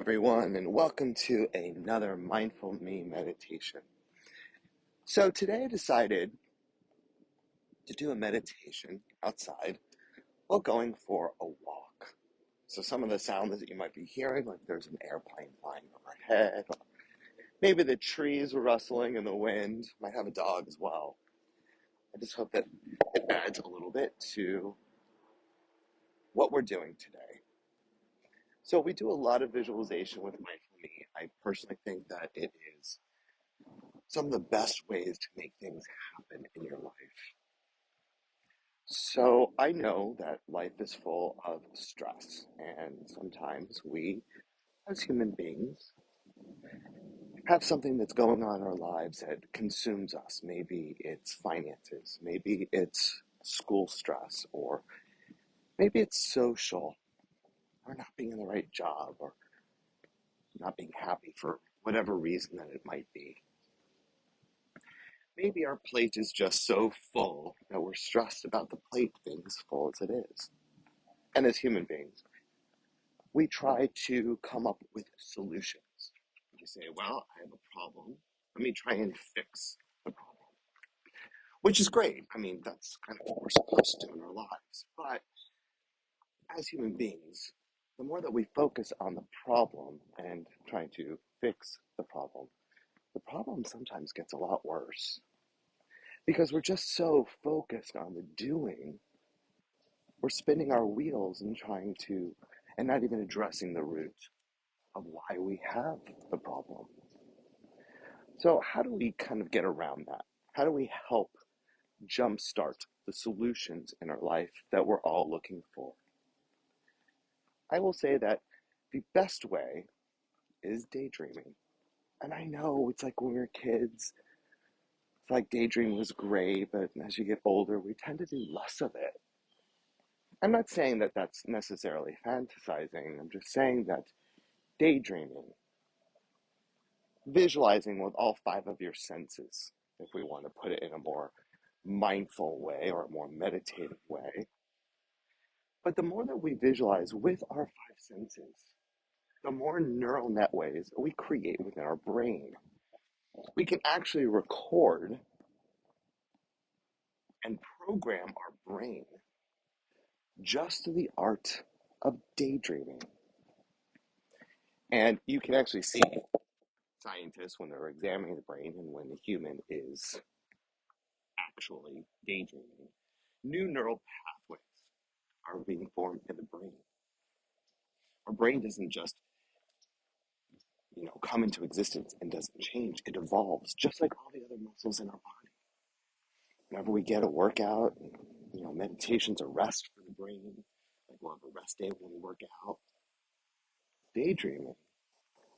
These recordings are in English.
everyone, and welcome to another Mindful Me meditation. So, today I decided to do a meditation outside while going for a walk. So, some of the sounds that you might be hearing, like there's an airplane flying overhead, or maybe the trees rustling in the wind, might have a dog as well. I just hope that it adds a little bit to what we're doing today. So, we do a lot of visualization with Mindful Me. I personally think that it is some of the best ways to make things happen in your life. So I know that life is full of stress, and sometimes we, as human beings, have something that's going on in our lives that consumes us. Maybe it's finances, maybe it's school stress, or maybe it's social, or not being in the right job, or not being happy for whatever reason that it might be. Maybe our plate is just so full that we're stressed about the plate being as full as it is. And as human beings, we try to come up with solutions. You say, well, I have a problem. Let me try and fix the problem, which is great. I mean, that's kind of what we're supposed to do in our lives. But as human beings, the more that we focus on the problem and trying to fix the problem sometimes gets a lot worse because we're just so focused on the doing. We're spinning our wheels and and not even addressing the root of why we have the problem. So, how do we kind of get around that? How do we help jumpstart the solutions in our life that we're all looking for? I will say that the best way is daydreaming. And I know it's like when we were kids, it's like daydreaming was great, but as you get older, we tend to do less of it. I'm not saying that that's necessarily fantasizing. I'm just saying that daydreaming, visualizing with all five of your senses, if we want to put it in a more mindful way or a more meditative way. But the more that we visualize with our five senses, the more neural netways we create within our brain. We can actually record and program our brain just through the art of daydreaming. And you can actually see scientists when they're examining the brain and when the human is actually daydreaming, new neural pathways are being formed in the brain. Our brain doesn't just, come into existence and doesn't change. It evolves just like all the other muscles in our body. Whenever we get a workout, meditation's a rest for the brain. Like we'll have a rest day when we work out. Daydreaming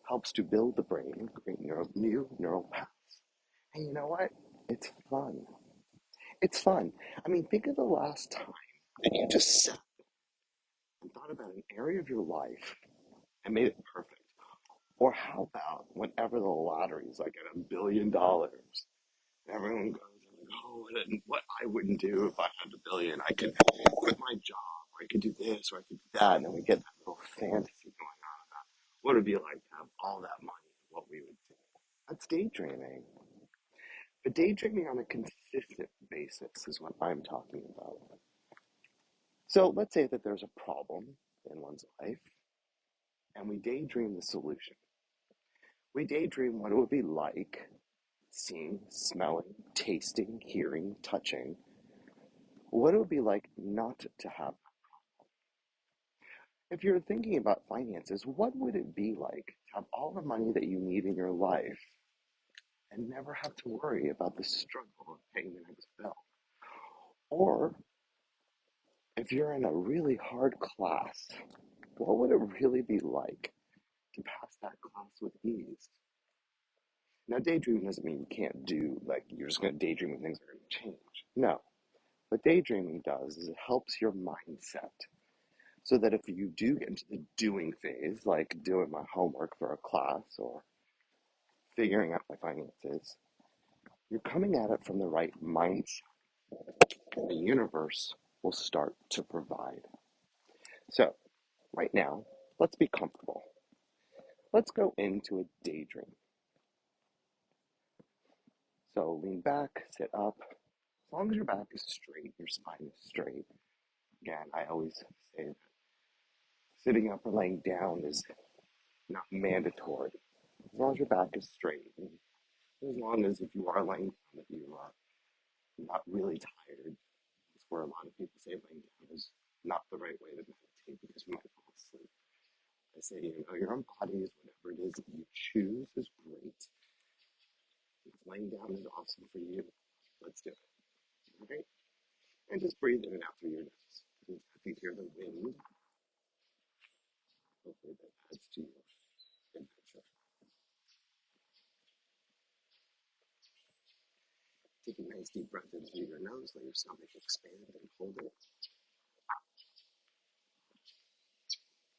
helps to build the brain and create new neural paths. And you know what? It's fun. It's fun. I mean, think of the last time that you just sat and thought about an area of your life and made it perfect. Or how about whenever the lottery is like at $1 billion, everyone goes and like, oh, what I wouldn't do if I had $1 billion. I could quit my job, or I could do this, or I could do that, and then we get that little fantasy going on about what it'd be like to have all that money and what we would do. That's daydreaming. But daydreaming on a consistent basis is what I'm talking about. So let's say that there's a problem in one's life, and we daydream the solution. We daydream what it would be like seeing, smelling, tasting, hearing, touching, what it would be like not to have. If you're thinking about finances, what would it be like to have all the money that you need in your life and never have to worry about the struggle of paying the next bill? Or if you're in a really hard class, what would it really be like to pass that class with ease? Now, daydreaming doesn't mean you can't like, you're just going to daydream and things are going to change. No. What daydreaming does is it helps your mindset so that if you do get into the doing phase, like doing my homework for a class or figuring out my finances, you're coming at it from the right mindset, and the universe will start to provide. So, right now, let's be comfortable. Let's go into a daydream. So lean back, sit up. As long as your back is straight, your spine is straight. Again, I always say that sitting up or laying down is not mandatory. As long as your back is straight, and as long as if you are laying down that you are not really tired. That's where a lot of people say laying down is not the right way to meditate because you might fall asleep. I say, your own body is whatever it is that you choose is great. If laying down is awesome for you, let's do it. All right? And just breathe in and out through your nose. If you hear the wind, hopefully that adds to your adventure. Take a nice deep breath in through your nose, let your stomach expand and hold it.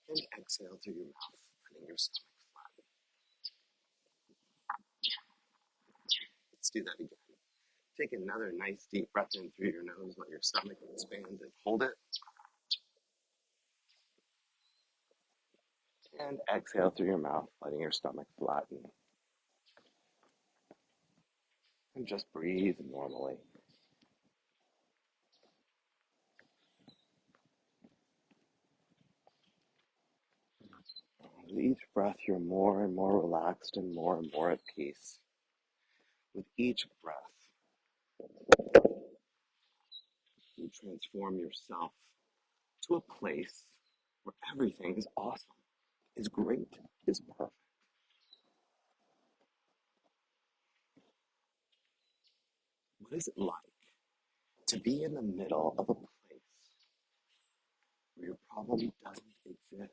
And exhale through your mouth, letting your stomach flatten. Let's do that again. Take another nice deep breath in through your nose, let your stomach expand and hold it. And exhale through your mouth, letting your stomach flatten. And just breathe normally. With each breath, you're more and more relaxed and more at peace. With each breath, you transform yourself to a place where everything is awesome, is great, is perfect. What is it like to be in the middle of a place where your problem doesn't exist?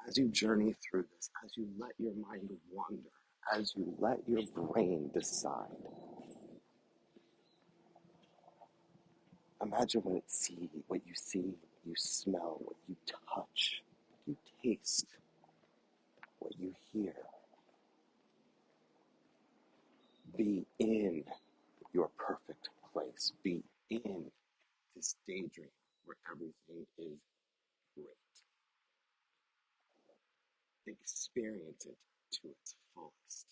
As you journey through this, as you let your mind wander, as you let your brain decide, imagine what you see, what you smell, what you touch, what you taste, what you hear. Be in your perfect place. Be in this daydream where everything is great. Experience it to its fullest.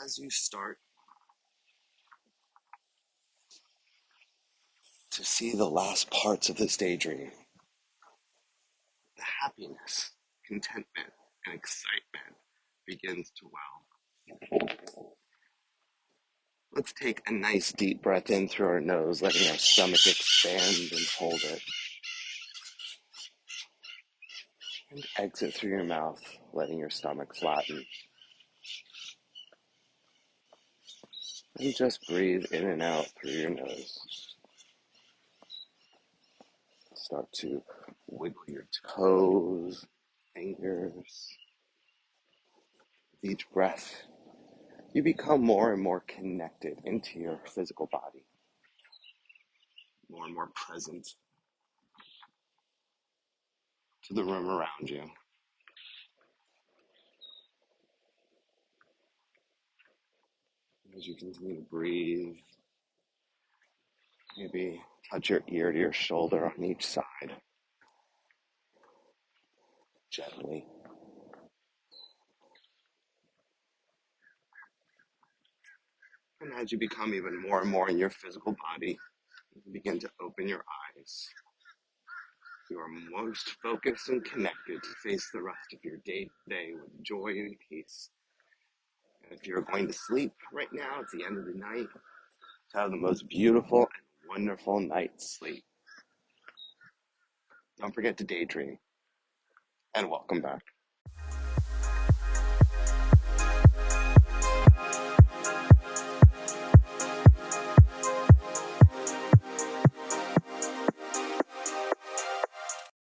as you start to see the last parts of this daydream, the happiness, contentment, and excitement begins to well. Let's take a nice deep breath in through our nose, letting our stomach expand and hold it. And exit through your mouth, letting your stomach flatten. And just breathe in and out through your nose. Start to wiggle your toes, fingers. With each breath, you become more and more connected into your physical body, more and more present to the room around you. As you continue to breathe, maybe touch your ear to your shoulder on each side, gently. And as you become even more and more in your physical body, you begin to open your eyes. You are most focused and connected to face the rest of your day today with joy and peace. And if you're going to sleep right now, it's the end of the night, to have the most beautiful and wonderful night's sleep. Don't forget to daydream, and welcome back.